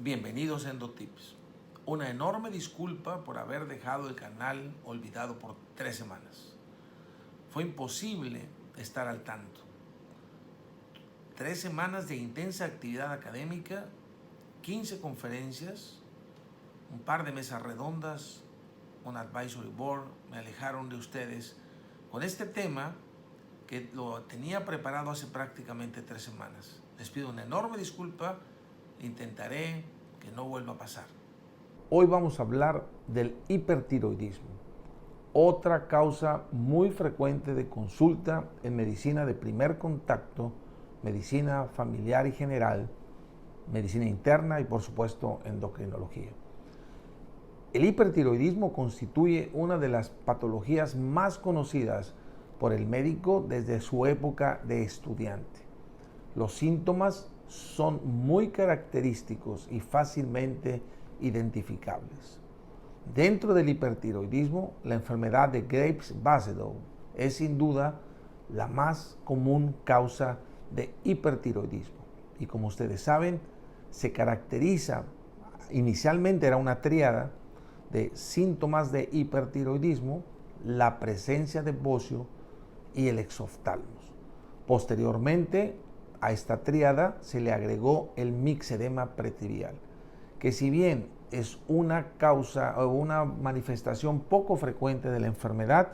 Bienvenidos a EndoTips. Una enorme disculpa por haber dejado el canal olvidado por 3 semanas. Fue imposible estar al tanto. 3 semanas de intensa actividad académica, 15 conferencias, un par de mesas redondas, un advisory board, me alejaron de ustedes con este tema que lo tenía preparado hace prácticamente 3 semanas. Les pido una enorme disculpa. Intentaré que no vuelva a pasar. Hoy vamos a hablar del hipertiroidismo, otra causa muy frecuente de consulta en medicina de primer contacto, medicina familiar y general, medicina interna y por supuesto endocrinología. El hipertiroidismo constituye una de las patologías más conocidas por el médico desde su época de estudiante. Los síntomas son muy característicos y fácilmente identificables. Dentro del hipertiroidismo, la enfermedad de Graves-Basedow es sin duda la más común causa de hipertiroidismo. Y como ustedes saben, se caracteriza, inicialmente era una tríada de síntomas de hipertiroidismo, la presencia de bocio y el exoftalmos. Posteriormente, a esta tríada se le agregó el mixedema pretibial, que si bien es una causa o una manifestación poco frecuente de la enfermedad,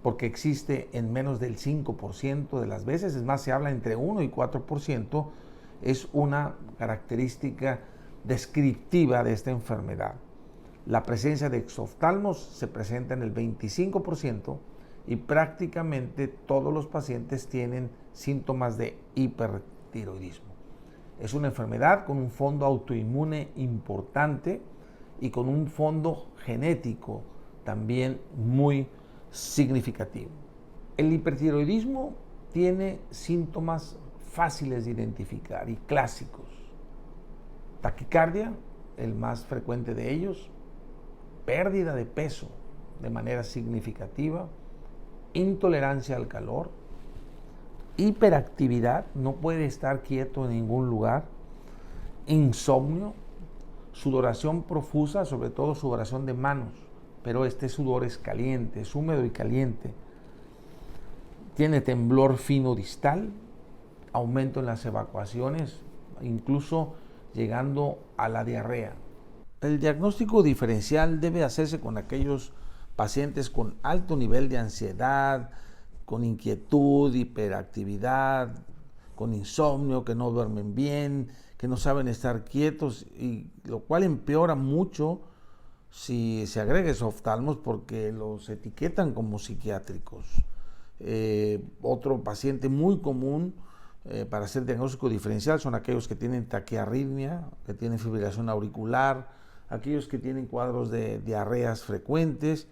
porque existe en menos del 5% de las veces, es más, se habla entre 1 y 4%, es una característica descriptiva de esta enfermedad. La presencia de exoftalmos se presenta en el 25%, y prácticamente todos los pacientes tienen síntomas de hipertiroidismo. Es una enfermedad con un fondo autoinmune importante y con un fondo genético también muy significativo. El hipertiroidismo tiene síntomas fáciles de identificar y clásicos. Taquicardia, el más frecuente de ellos, pérdida de peso de manera significativa, intolerancia al calor, hiperactividad, no puede estar quieto en ningún lugar, insomnio, sudoración profusa, sobre todo sudoración de manos, pero este sudor es caliente, es húmedo y caliente. Tiene temblor fino distal, aumento en las evacuaciones, incluso llegando a la diarrea. El diagnóstico diferencial debe hacerse con aquellos pacientes con alto nivel de ansiedad, con inquietud, hiperactividad, con insomnio, que no duermen bien, que no saben estar quietos, y lo cual empeora mucho si se agrega exoftalmos porque los etiquetan como psiquiátricos. Otro paciente muy común para hacer diagnóstico diferencial son aquellos que tienen taquiarritmia, que tienen fibrilación auricular, aquellos que tienen cuadros de diarreas frecuentes,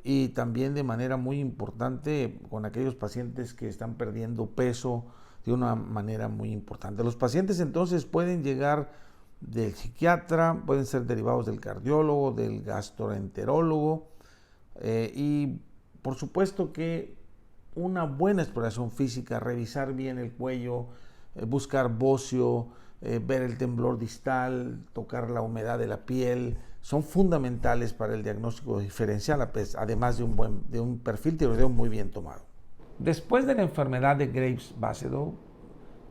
y también de manera muy importante con aquellos pacientes que están perdiendo peso de una manera muy importante. Los pacientes entonces pueden llegar del psiquiatra, pueden ser derivados del cardiólogo, del gastroenterólogo, y por supuesto que una buena exploración física, revisar bien el cuello, buscar bocio, ver el temblor distal, tocar la humedad de la piel, son fundamentales para el diagnóstico diferencial, además de un perfil tiroideo muy bien tomado. Después de la enfermedad de Graves-Basedow,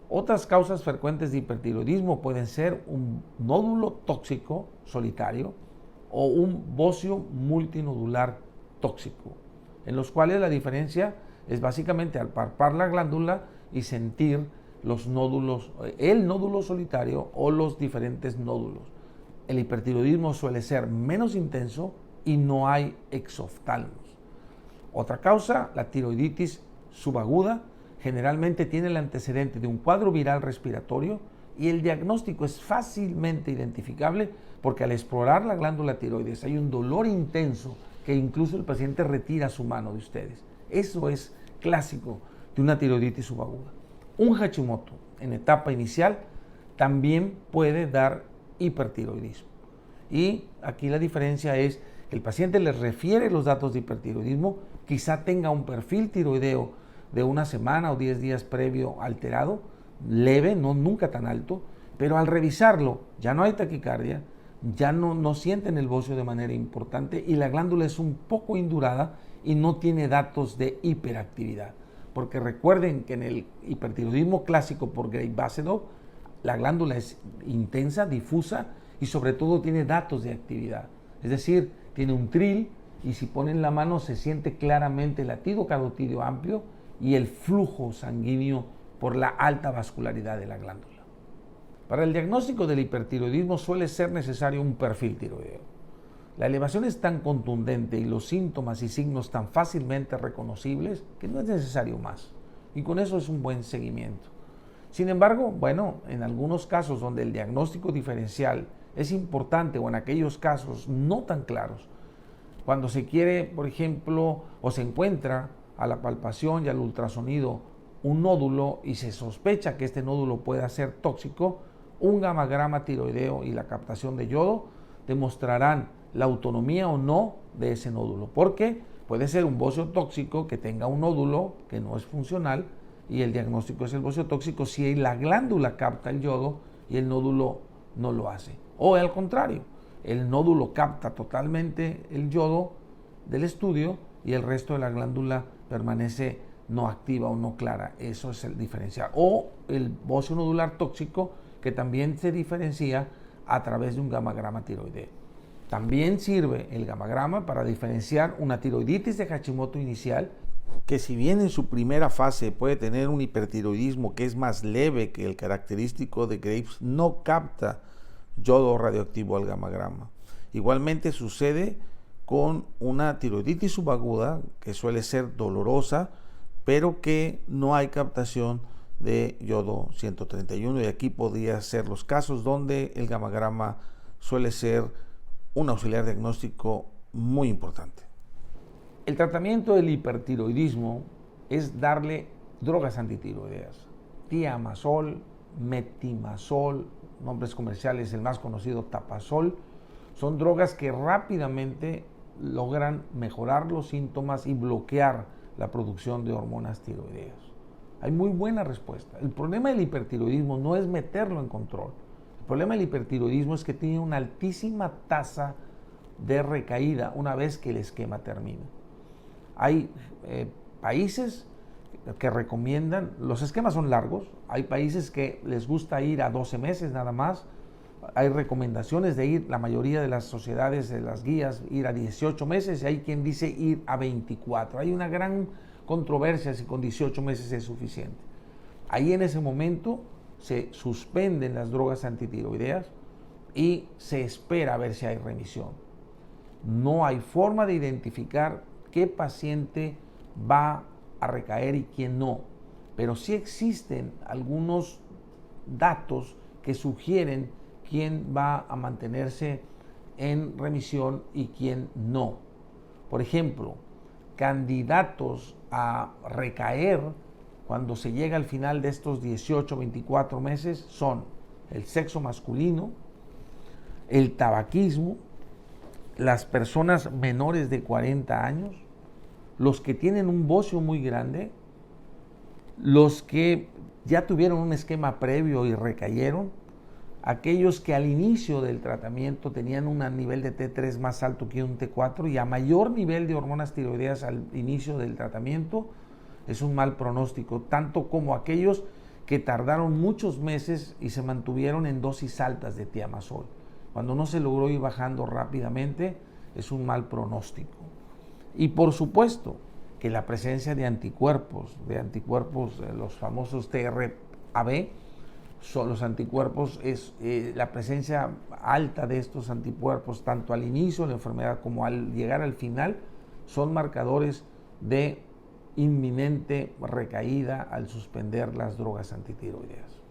otras causas frecuentes de hipertiroidismo pueden ser un nódulo tóxico solitario o un bocio multinodular tóxico, en los cuales la diferencia es básicamente al palpar la glándula y sentir los nódulos, el nódulo solitario o los diferentes nódulos. El hipertiroidismo suele ser menos intenso y no hay exoftalmos. Otra causa, la tiroiditis subaguda, generalmente tiene el antecedente de un cuadro viral respiratorio y el diagnóstico es fácilmente identificable porque al explorar la glándula tiroides hay un dolor intenso que incluso el paciente retira su mano de ustedes. Eso es clásico de una tiroiditis subaguda. Un Hashimoto en etapa inicial también puede dar hipertiroidismo. Y aquí la diferencia es que el paciente les refiere los datos de hipertiroidismo, quizá tenga un perfil tiroideo de una semana o 10 días previo alterado, leve, no nunca tan alto, Pero al revisarlo, ya no hay taquicardia, ya no sienten el bocio de manera importante y la glándula es un poco indurada y no tiene datos de hiperactividad. Porque recuerden que en el hipertiroidismo clásico por Graves-Basedow, la glándula es intensa, difusa y sobre todo tiene datos de actividad. Es decir, tiene un tril y si ponen la mano se siente claramente el latido carotídeo amplio y el flujo sanguíneo por la alta vascularidad de la glándula. Para el diagnóstico del hipertiroidismo suele ser necesario un perfil tiroideo. La elevación es tan contundente y los síntomas y signos tan fácilmente reconocibles que no es necesario más. Y con eso es un buen seguimiento. Sin embargo, bueno, en algunos casos donde el diagnóstico diferencial es importante o en aquellos casos no tan claros, cuando se quiere, por ejemplo, o se encuentra a la palpación y al ultrasonido un nódulo y se sospecha que este nódulo pueda ser tóxico, un gamagrama tiroideo y la captación de yodo demostrarán la autonomía o no de ese nódulo, porque puede ser un bocio tóxico que tenga un nódulo que no es funcional y el diagnóstico es el bocio tóxico si la glándula capta el yodo y el nódulo no lo hace. O al contrario, el nódulo capta totalmente el yodo del estudio y el resto de la glándula permanece no activa o no clara. Eso es el diferencial. O el bocio nodular tóxico que también se diferencia a través de un gamagrama tiroideo. También sirve el gamagrama para diferenciar una tiroiditis de Hashimoto inicial, que si bien en su primera fase puede tener un hipertiroidismo que es más leve que el característico de Graves, no capta yodo radioactivo al gamagrama. Igualmente sucede con una tiroiditis subaguda que suele ser dolorosa, pero que no hay captación de yodo 131 y aquí podría ser los casos donde el gamagrama suele ser un auxiliar diagnóstico muy importante. El tratamiento del hipertiroidismo es darle drogas antitiroideas, tiamazol, metimazol, nombres comerciales, el más conocido Tapazol, son drogas que rápidamente logran mejorar los síntomas y bloquear la producción de hormonas tiroideas. Hay muy buena respuesta. El problema del hipertiroidismo no es meterlo en control. El problema del hipertiroidismo es que tiene una altísima tasa de recaída una vez que el esquema termina. Hay países que recomiendan, los esquemas son largos, hay países que les gusta ir a 12 meses nada más, hay recomendaciones de ir, la mayoría de las sociedades, de las guías, ir a 18 meses y hay quien dice ir a 24. Hay una gran controversia si con 18 meses es suficiente. Ahí en ese momento se suspenden las drogas antitiroideas y se espera a ver si hay remisión. No hay forma de identificar qué paciente va a recaer y quién no, pero sí existen algunos datos que sugieren quién va a mantenerse en remisión y quién no. Por ejemplo, candidatos a recaer cuando se llega al final de estos 18, 24 meses son el sexo masculino, el tabaquismo, las personas menores de 40 años, los que tienen un bocio muy grande, los que ya tuvieron un esquema previo y recayeron, aquellos que al inicio del tratamiento tenían un nivel de T3 más alto que un T4 y a mayor nivel de hormonas tiroideas al inicio del tratamiento, es un mal pronóstico, tanto como aquellos que tardaron muchos meses y se mantuvieron en dosis altas de tiamazol. Cuando no se logró ir bajando rápidamente, es un mal pronóstico. Y por supuesto que la presencia de anticuerpos, los famosos TRAB, son los anticuerpos, es la presencia alta de estos anticuerpos, tanto al inicio de la enfermedad como al llegar al final, son marcadores de inminente recaída al suspender las drogas antitiroideas.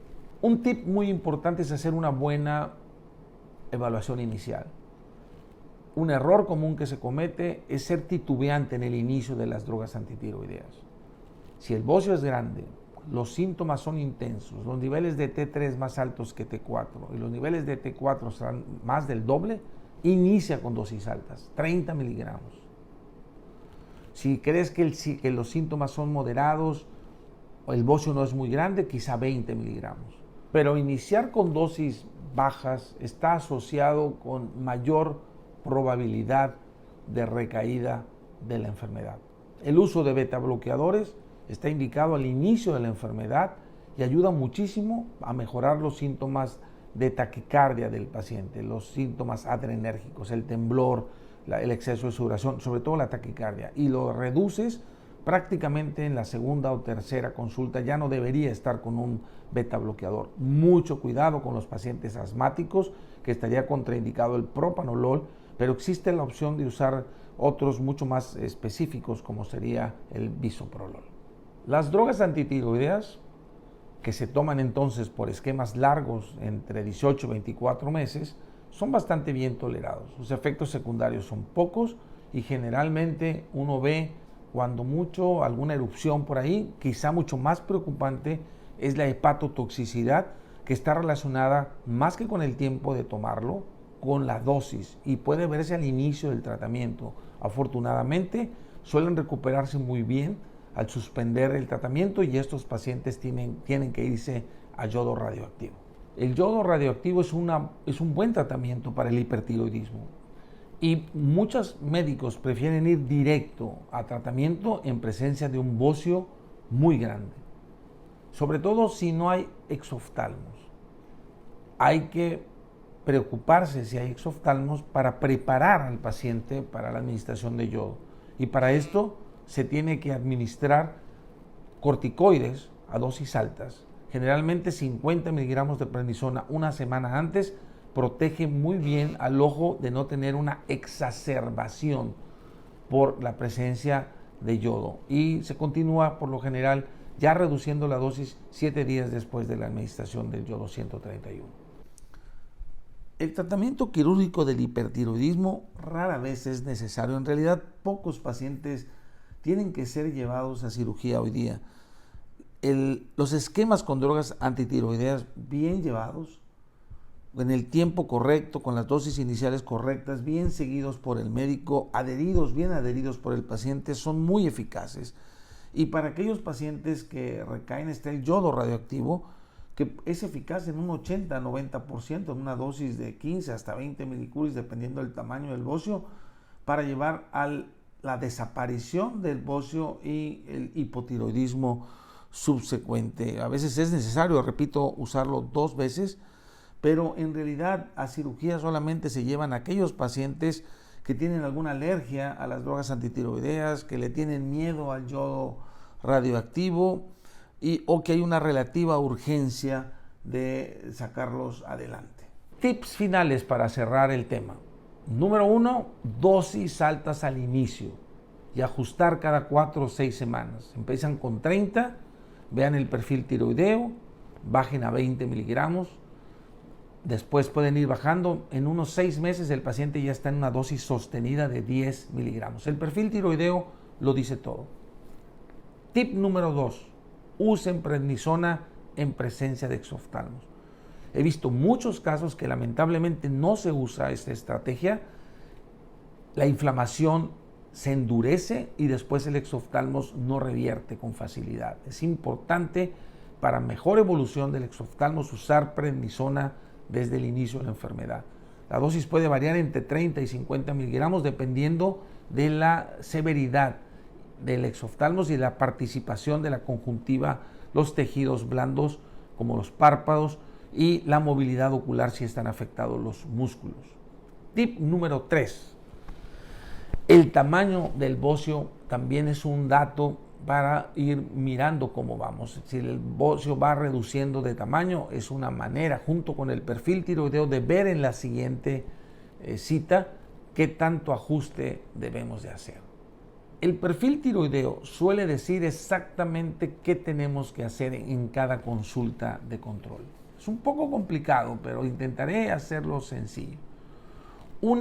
Un tip muy importante es hacer una buena evaluación inicial. Un error común que se comete es ser titubeante en el inicio de las drogas antitiroideas. Si el bocio es grande, los síntomas son intensos, los niveles de T3 más altos que T4 y los niveles de T4 serán más del doble, inicia con dosis altas, 30 miligramos. Si crees que los síntomas son moderados o el bocio no es muy grande, quizá 20 miligramos. pero iniciar con dosis bajas está asociado con mayor probabilidad de recaída de la enfermedad. El uso de beta bloqueadores está indicado al inicio de la enfermedad y ayuda muchísimo a mejorar los síntomas de taquicardia del paciente, los síntomas adrenérgicos, el temblor, el exceso de sudoración, sobre todo la taquicardia, y lo reduces prácticamente en la segunda o tercera consulta. Ya no debería estar con un beta bloqueador. Mucho cuidado con los pacientes asmáticos, que estaría contraindicado el propanolol, pero existe la opción de usar otros mucho más específicos, como sería el bisoprolol. Las drogas antitiroideas, que se toman entonces por esquemas largos entre 18 y 24 meses, son bastante bien tolerados. Sus efectos secundarios son pocos y generalmente uno ve cuando mucho alguna erupción por ahí. Quizá mucho más preocupante es la hepatotoxicidad, que está relacionada más que con el tiempo de tomarlo, con la dosis, y puede verse al inicio del tratamiento. Afortunadamente suelen recuperarse muy bien al suspender el tratamiento y estos pacientes tienen que irse a yodo radioactivo. El yodo radioactivo es un buen tratamiento para el hipertiroidismo y muchos médicos prefieren ir directo a tratamiento en presencia de un bocio muy grande, sobre todo si no hay exoftalmos. Hay que preocuparse si hay exoftalmos para preparar al paciente para la administración de yodo, y para esto se tiene que administrar corticoides a dosis altas. Generalmente 50 miligramos de prednisona una semana antes protege muy bien al ojo de no tener una exacerbación por la presencia de yodo, y se continúa por lo general ya reduciendo la dosis 7 días después de la administración del yodo 131. El tratamiento quirúrgico del hipertiroidismo rara vez es necesario. En realidad, pocos pacientes tienen que ser llevados a cirugía hoy día. Los esquemas con drogas antitiroideas bien llevados, en el tiempo correcto, con las dosis iniciales correctas, bien seguidos por el médico, bien adheridos por el paciente, son muy eficaces. Y para aquellos pacientes que recaen está el yodo radioactivo, que es eficaz en un 80-90%, en una dosis de 15 hasta 20 milicuries, dependiendo del tamaño del bocio, para llevar a la desaparición del bocio y el hipotiroidismo subsecuente. A veces es necesario, repito, usarlo 2 veces, pero en realidad a cirugía solamente se llevan aquellos pacientes que tienen alguna alergia a las drogas antitiroideas, que le tienen miedo al yodo radioactivo o que hay una relativa urgencia de sacarlos adelante. Tips finales para cerrar el tema. Número 1, dosis altas al inicio y ajustar cada 4 o 6 semanas. Empiezan con 30, vean el perfil tiroideo, bajen a 20 miligramos, después pueden ir bajando. En unos 6 meses el paciente ya está en una dosis sostenida de 10 miligramos. El perfil tiroideo lo dice todo. Tip número 2, usen prednisona en presencia de exoftalmos. He visto muchos casos que lamentablemente no se usa esta estrategia. La inflamación se endurece y después el exoftalmos no revierte con facilidad. Es importante para mejor evolución del exoftalmos usar prednisona desde el inicio de la enfermedad. La dosis puede variar entre 30 y 50 miligramos dependiendo de la severidad del exoftalmos y la participación de la conjuntiva, los tejidos blandos como los párpados y la movilidad ocular si están afectados los músculos. Tip número 3. El tamaño del bocio también es un dato para ir mirando cómo vamos. Si el bocio va reduciendo de tamaño, es una manera, junto con el perfil tiroideo, de ver en la siguiente cita qué tanto ajuste debemos de hacer. El perfil tiroideo suele decir exactamente qué tenemos que hacer en cada consulta de control. Es un poco complicado, pero intentaré hacerlo sencillo. Un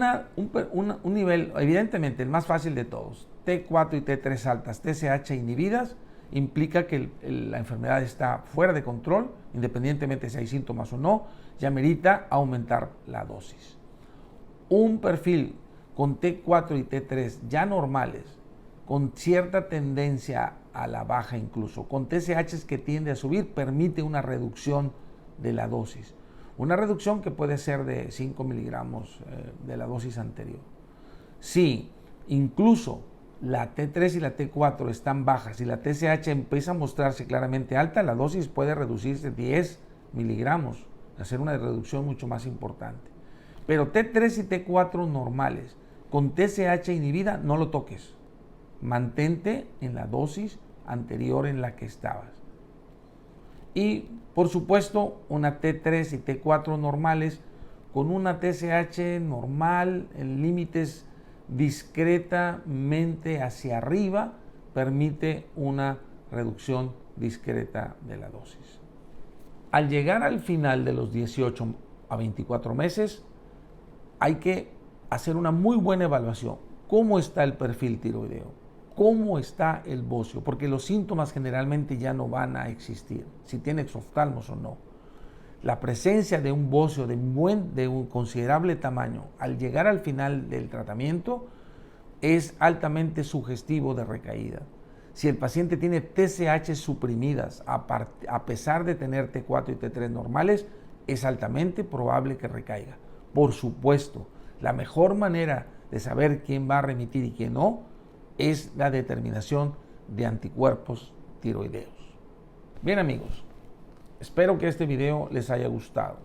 nivel, evidentemente, el más fácil de todos, T4 y T3 altas, TSH inhibidas, implica que la enfermedad está fuera de control, independientemente si hay síntomas o no, ya merita aumentar la dosis. Un perfil con T4 y T3 ya normales, con cierta tendencia a la baja incluso, con TSH que tiende a subir, permite una reducción de la dosis. Una reducción que puede ser de 5 miligramos de la dosis anterior. Si incluso la T3 y la T4 están bajas y la TSH empieza a mostrarse claramente alta, la dosis puede reducirse 10 miligramos, hacer una reducción mucho más importante. Pero T3 y T4 normales, con TSH inhibida, no lo toques. Mantente en la dosis anterior en la que estabas. Y por supuesto, una T3 y T4 normales con una TSH normal en límites discretamente hacia arriba, permite una reducción discreta de la dosis. Al llegar al final de los 18 a 24 meses, hay que hacer una muy buena evaluación. ¿Cómo está el perfil tiroideo? ¿Cómo está el bocio? Porque los síntomas generalmente ya no van a existir, si tiene exoftalmos o no. La presencia de un bocio de un considerable tamaño al llegar al final del tratamiento es altamente sugestivo de recaída. Si el paciente tiene TSH suprimidas a pesar de tener T4 y T3 normales, es altamente probable que recaiga. Por supuesto, la mejor manera de saber quién va a remitir y quién no es la determinación de anticuerpos tiroideos. Bien amigos, espero que este video les haya gustado.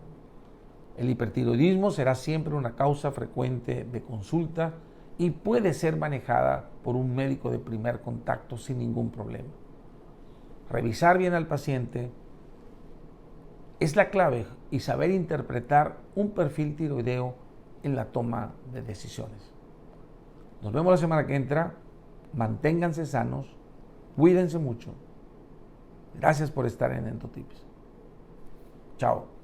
El hipertiroidismo será siempre una causa frecuente de consulta y puede ser manejada por un médico de primer contacto sin ningún problema. Revisar bien al paciente es la clave y saber interpretar un perfil tiroideo en la toma de decisiones. Nos vemos la semana que entra. Manténganse sanos, cuídense mucho. Gracias por estar en Endotips. Chao.